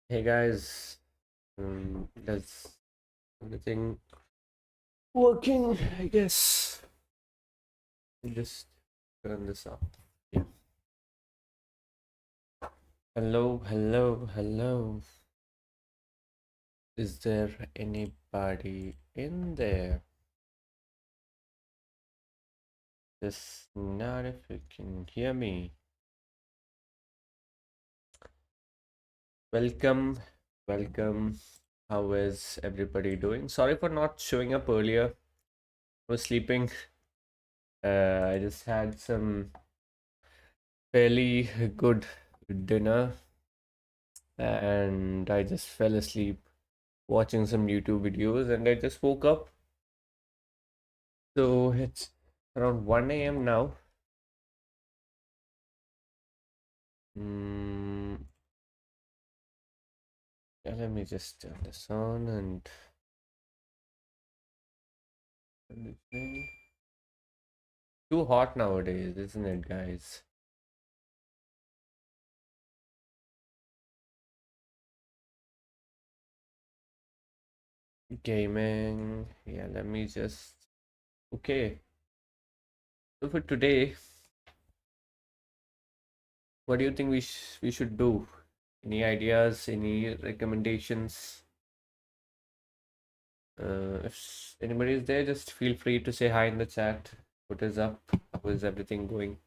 Hey guys, does everything working? I guess. Just turn this up. Yeah. Hello, hello, hello. Is there anybody in there? Just not if you can hear me. Welcome, welcome. How is everybody doing? Sorry for not showing up earlier. I was sleeping. I just had some fairly good dinner and I just fell asleep watching some YouTube videos and I just woke up. So it's around 1 a.m. now. Mm, yeah, let me just turn this on and everything. Too hot nowadays, isn't it, guys? Gaming. Yeah, let me just. Okay. So for today, what do you think we should do? Any ideas? Any recommendations? If anybody is there, just feel free to say hi in the chat. What is up? How is everything going?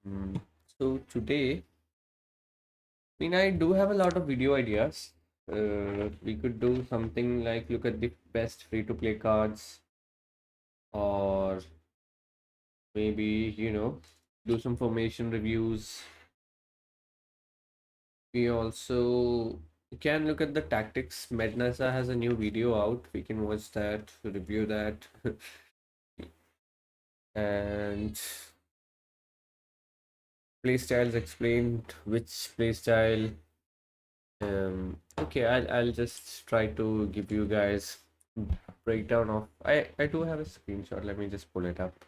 Mm, So today, I do have a lot of video ideas. We could do something like look at the best free-to-play cards, or maybe, do some formation reviews. We also can look at the tactics. Mednasa has a new video out. We can watch that, review that, and playstyles explained which playstyle. Okay, I'll just try to give you guys breakdown of. I do have a screenshot. Let me just pull it up.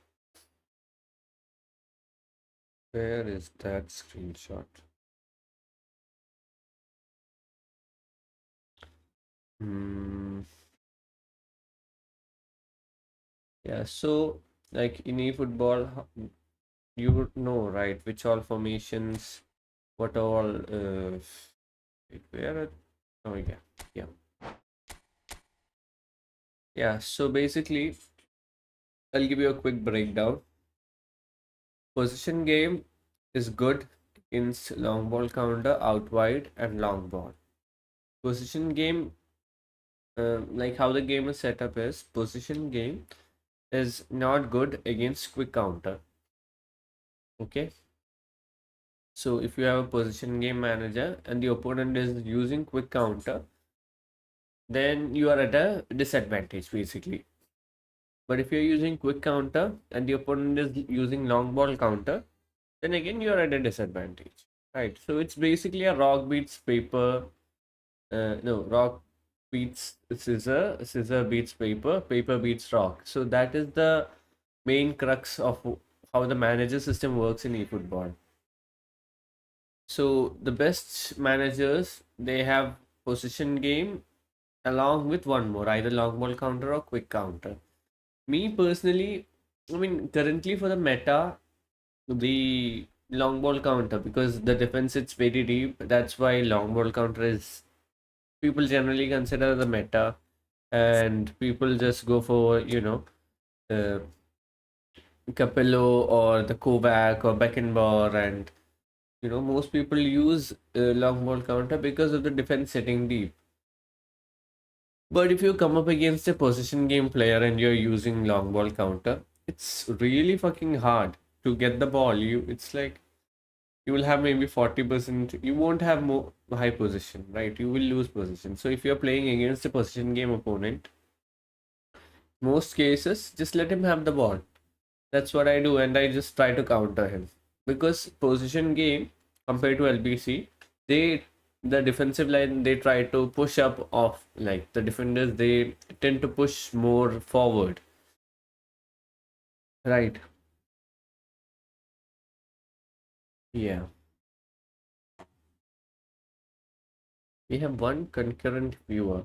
Where is that screenshot? Hmm. Yeah. So like in eFootball, you would know, right? Which all formations, what all. Wait, where? Oh yeah, yeah, yeah. So basically, I'll give you a quick breakdown. Position game is good against long ball counter, out wide, and long ball. Position game, like how the game is set up is position game is not good against quick counter. Okay, so if you have a position game manager and the opponent is using quick counter, then you are at a disadvantage basically. But if you're using quick counter and the opponent is using long ball counter, then again you're at a disadvantage. Right. So it's basically a rock beats paper. No, rock beats scissor, scissor beats paper, paper beats rock. So that is the main crux of how the manager system works in eFootball. So the best managers, they have position game along with one more, either long ball counter or quick counter. Me personally, currently for the meta, the long ball counter, because the defense it's very deep. That's why long ball counter is people generally consider the meta, and people just go for uh, Capello or the Kovac or Beckenbauer, and most people use long ball counter because of the defense setting deep. But if you come up against a position game player and you're using long ball counter, it's really fucking hard to get the ball. It's like you will have maybe 40%. You won't have more high position, right? You will lose position. So if you're playing against a position game opponent, most cases just let him have the ball. That's what I do, and I just try to counter him because position game compared to LBC, they the defensive line they try to push up off, like the defenders they tend to push more forward, right? Yeah, we have one concurrent viewer.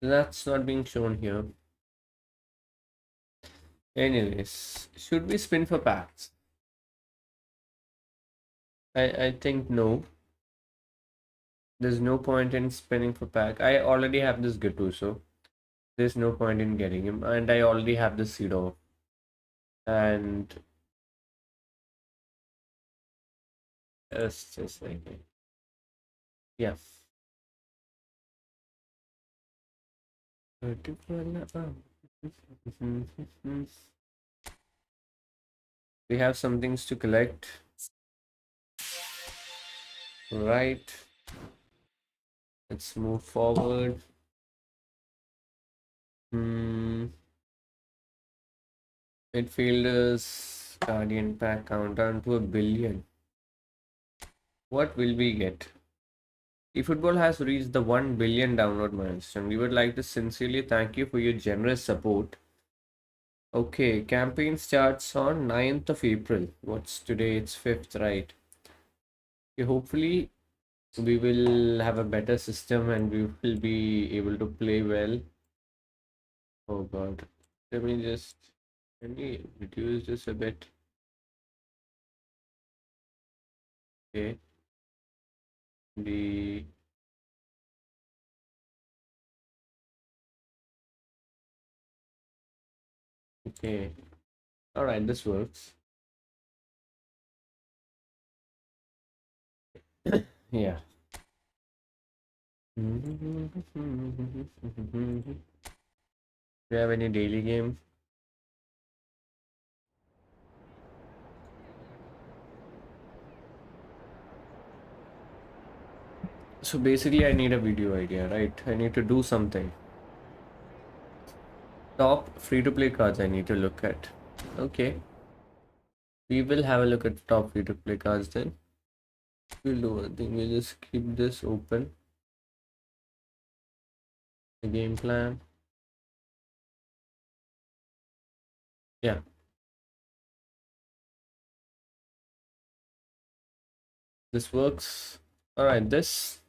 That's not being shown here. Anyways, should we spin for packs? I think no. There's no point in spinning for pack. I already have this Gattuso. There's no point in getting him, and I already have the Sido. And just like yeah. We have some things to collect. Right. Let's move forward. Hmm. Midfielders, Guardian pack countdown to 1 billion. What will we get? eFootball has reached the 1 billion download milestone. We would like to sincerely thank you for your generous support. Okay, campaign starts on 9th of April. What's today? It's 5th, right? Okay, hopefully we will have a better system and we will be able to play well. Oh God. Let me reduce this a bit. Okay. The okay. All right, this works. Yeah. Do you have any daily game? So basically, I need a video idea, right? I need to do something. Top free-to-play cards I need to look at. Okay. We will have a look at top free-to-play cards then. We'll do one thing. We'll just keep this open. The game plan. Yeah, this works. All right, this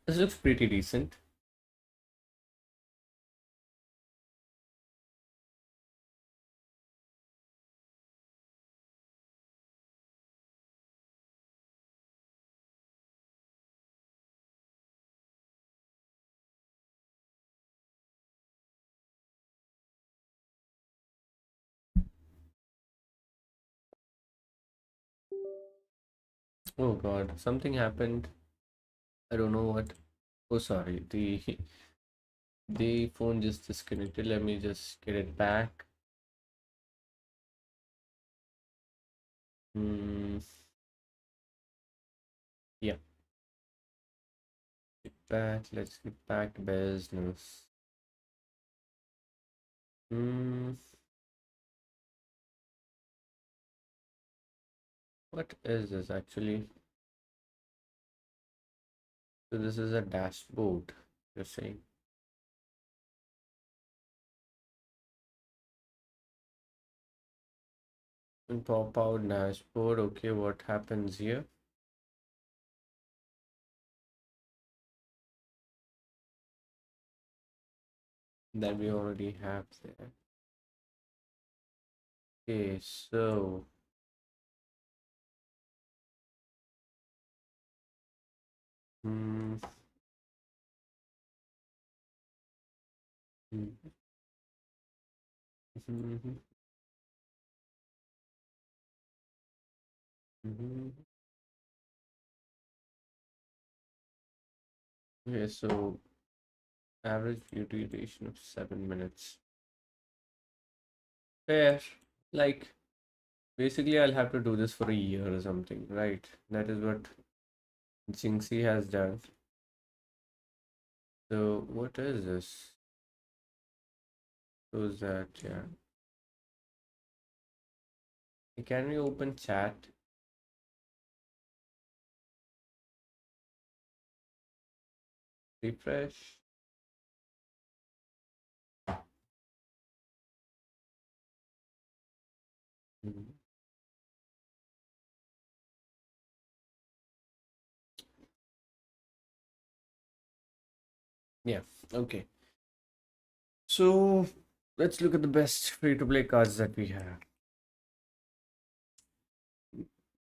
looks pretty decent. Oh God, something happened. I don't know what. Oh, sorry. The phone just disconnected. Let me just get it back. Hmm. Yeah, get back. Let's get back to business. Hmm. What is this actually? So this is a dashboard. You're saying. And pop out dashboard. Okay, what happens here? That we already have there. Okay, so hmm, hmm, hmm, hmm. Okay, so average view duration of 7 minutes. Fair. Like basically, I'll have to do this for a year or something, right? That is what Jinxie has done. So what is this? Who's that? Yeah. Can we open chat? Refresh. Yeah. Okay. So let's look at the best free to play cards that we have.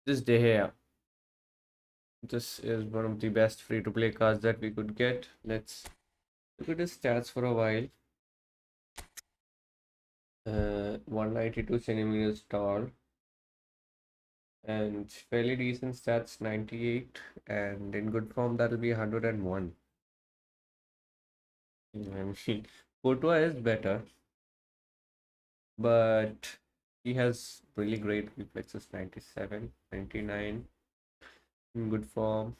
This day here. This is one of the best free to play cards that we could get. Let's look at his stats for a while. 192 centimeters tall and fairly decent stats, 98, and in good form that'll be 101. I mean, Courtois is better, but he has really great reflexes, 97, 99 in good form.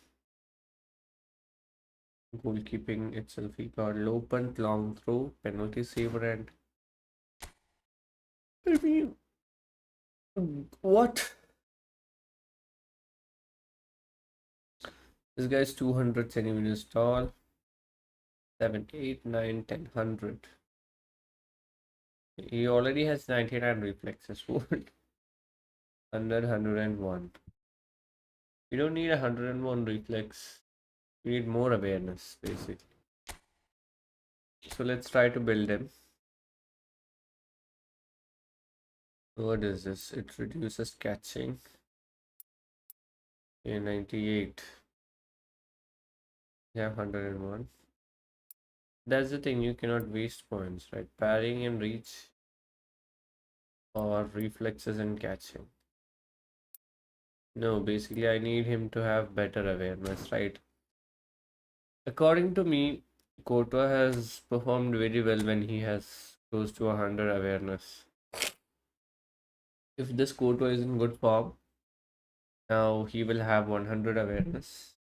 Goalkeeping itself, he got low punt, long throw, penalty saver, and I mean, what? This guy's 200 centimeters tall, 7, 8, 9, 10, 100. He already has 99 reflexes. What? 100, 101. You don't need a 101 reflex. You need more awareness, basically. So let's try to build him. What is this? It reduces catching. A 98. Yeah, 101. That's the thing, you cannot waste points, right? Parrying and reach or reflexes and catching. No, basically I need him to have better awareness, right? According to me, Courtois has performed very well when he has close to 100 awareness. If this Courtois is in good form, now he will have 100 awareness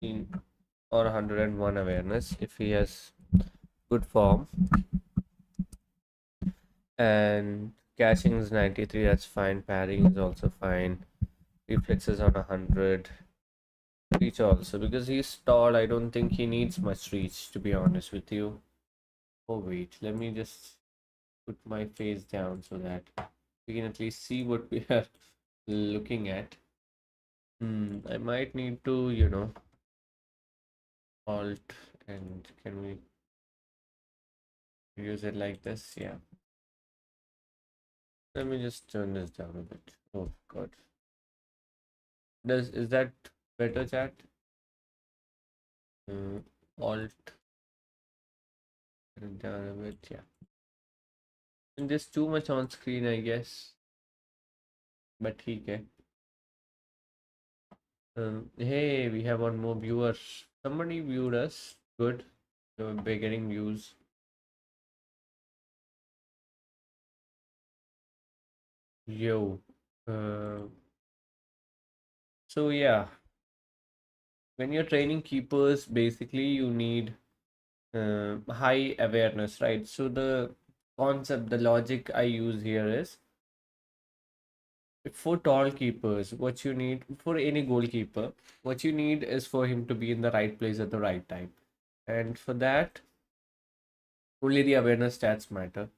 in or 101 awareness if he has good form. And catching is 93, that's fine. Parrying is also fine. Reflexes on 100. Reach also, because he's tall, I don't think he needs much reach, to be honest with you. Oh wait, let me just put my face down so that we can at least see what we are looking at. I might need to, alt, and can we use it like this? Yeah. Let me just turn this down a bit. Oh god. Is that better, chat? Alt, turn it down a bit, yeah. And there's too much on screen, I guess. But okay. Hey, we have one more viewer. Somebody viewed us. Good. So we're getting views. Yo. Uh, so yeah, when you're training keepers, basically you need high awareness, right? So the concept, the logic I use here is for tall keepers, what you need for any goalkeeper, what you need is for him to be in the right place at the right time. And for that, only the awareness stats matter.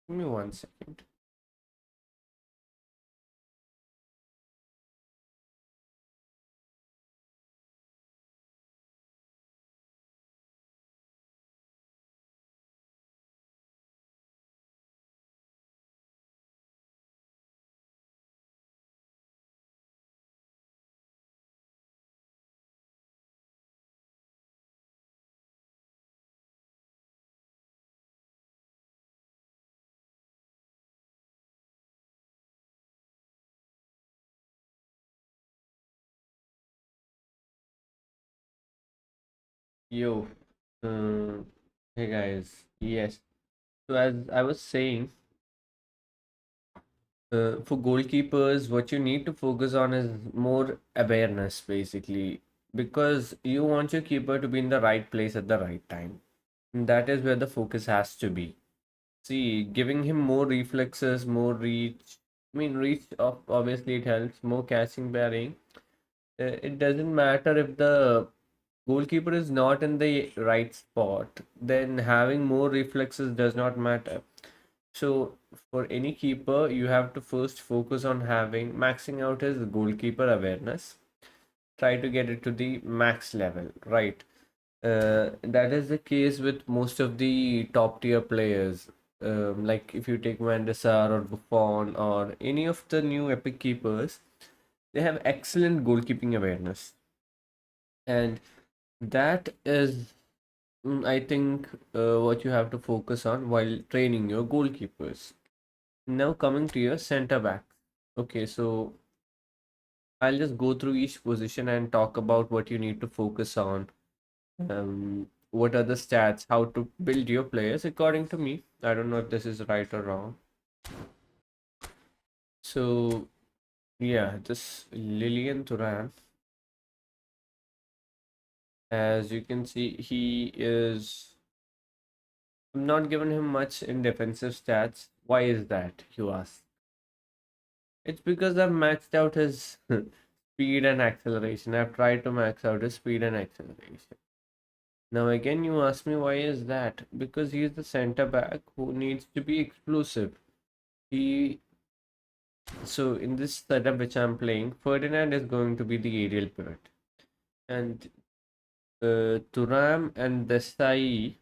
Give me 1 second. Yo, uh, hey guys. Yes. So as I was saying, for goalkeepers, what you need to focus on is more awareness, basically, because you want your keeper to be in the right place at the right time. And that is where the focus has to be. See, giving him more reflexes, more reach. I mean, reach of obviously it helps. More catching, bearing. It doesn't matter if the goalkeeper is not in the right spot, then having more reflexes does not matter. So for any keeper, you have to first focus on having maxing out his goalkeeper awareness. Try to get it to the max level, right? That is the case with most of the top tier players. Like if you take Van der Sar or Buffon or any of the new epic keepers, they have excellent goalkeeping awareness, and that is, I think, what you have to focus on while training your goalkeepers. Now coming to your center back. Okay, so I'll just go through each position and talk about what you need to focus on. What are the stats? How to build your players according to me. I don't know if this is right or wrong. So yeah, this Lilian Thuram, as you can see, he is. I'm not given him much in defensive stats. Why is that, you ask? It's because I've maxed out his speed and acceleration. I've tried to max out his speed and acceleration. Now again, you ask me why is that? Because he is the center back who needs to be explosive. He So in this setup which I'm playing, Ferdinand is going to be the aerial pivot, and Turam and Desai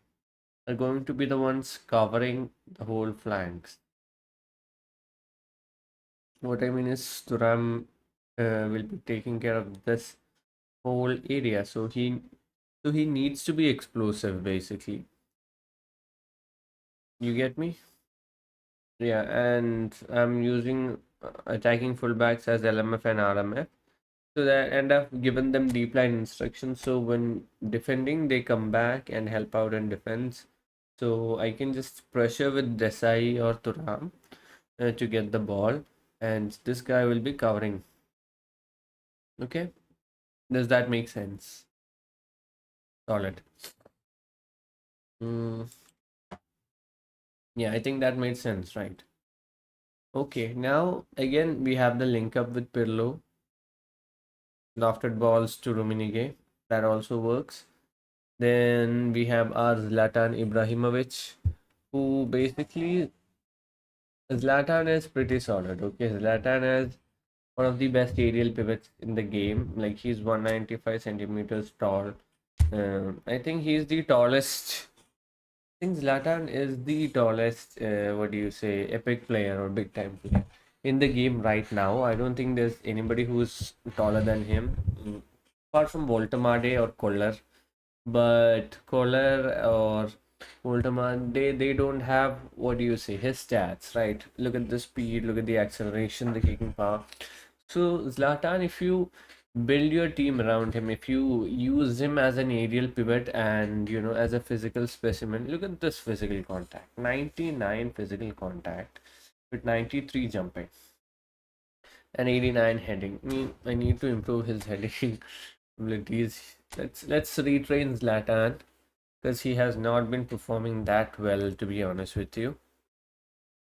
are going to be the ones covering the whole flanks. What I mean is Turam will be taking care of this whole area, so he needs to be explosive basically. You get me? Yeah, and I'm using attacking fullbacks as LMF and RMF. So that, and I've given them deep line instructions. So when defending, they come back and help out in defense. So I can just pressure with Desai or Turam to get the ball, and this guy will be covering. Okay, does that make sense? Solid. Mm, yeah, I think that made sense, right? Okay, now again we have the link up with Pirlo, lofted balls to Rummenigge. That also works. Then we have our Zlatan Ibrahimovic, who basically Zlatan is pretty solid. Okay, Zlatan is one of the best aerial pivots in the game. Like he's 195 centimeters tall. I think he's the tallest. I think Zlatan is the tallest. What do you say? Epic player or big time player in the game right now. I don't think there's anybody who's taller than him, apart from Voltemade or Koller. But Kohler or Volterman, they don't have, what do you say, his stats, right? Look at the speed, look at the acceleration, the kicking power. So Zlatan, if you build your team around him, if you use him as an aerial pivot and as a physical specimen, look at this physical contact, 99 physical contact with 93 jumping and 89 heading. I need to improve his heading abilities. Let's retrain Zlatan because he has not been performing that well, to be honest with you.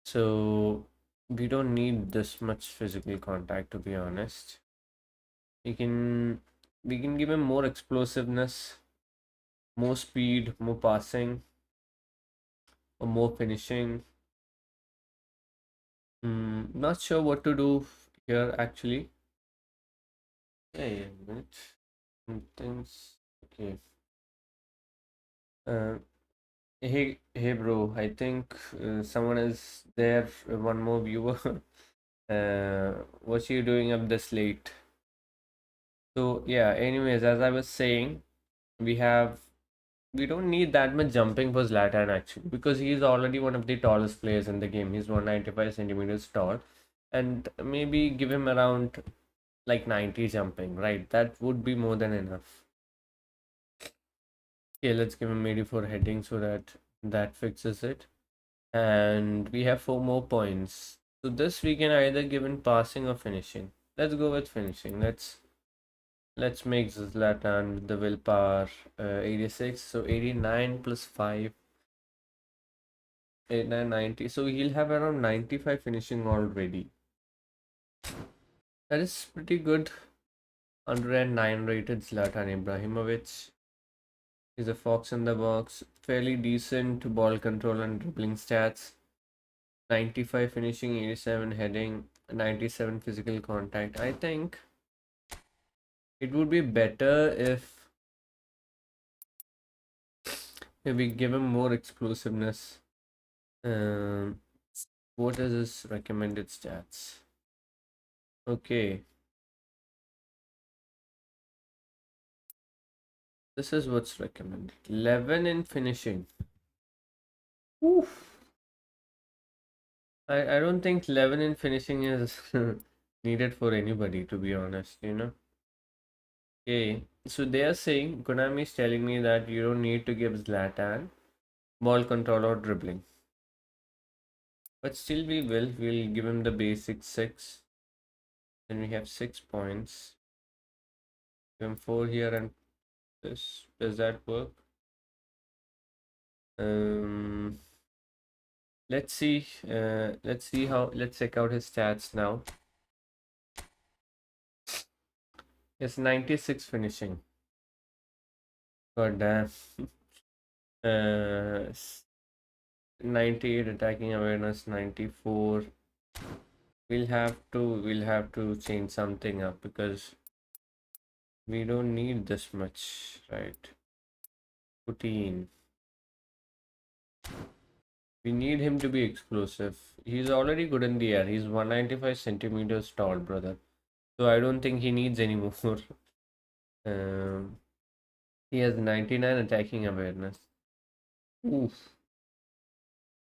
So we don't need this much physical contact, to be honest. We can we can give him more explosiveness, more speed, more passing, or more finishing. Not sure what to do here actually. Hey, a minute. Things. Okay. Uh, hey, bro. I think someone is there. One more viewer. What's you doing up this late? So yeah, anyways, as I was saying, we have we don't need that much jumping for Zlatan actually because he's already one of the tallest players in the game. He's 195 centimeters tall, and maybe give him around like 90 jumping, right? That would be more than enough. Okay, let's give him 84 heading so that that fixes it. And we have 4 more points. So this we can either give in passing or finishing. Let's go with finishing. Let's make Zlatan with the willpower 86. So 89 plus 5, 89, 90. So he'll have around 95 finishing already. That is pretty good. 109 rated Zlatan Ibrahimovic. He's a fox in the box. Fairly decent ball control and dribbling stats. 95 finishing, 87 heading, 97 physical contact. I think it would be better if Maybe give him more explosiveness. Um, what is his recommended stats? Okay, this is what's recommended. 11 in finishing. Oof. I don't think 11 in finishing is needed for anybody, to be honest, you know. Okay, so they are saying, Konami is telling me that you don't need to give Zlatan ball control or dribbling. But still we'll give him the basic 6. Then we have 6 points. Give him 4 here and this. Does that work? Um, let's see how, let's check out his stats now. It's 96 finishing. God damn. 98 attacking awareness, 94. We'll have to change something up because we don't need this much, right? 14. We need him to be explosive. He's already good in the air. He's 195 centimeters tall, brother. So I don't think he needs any more. um, he has 99 attacking awareness. Oof.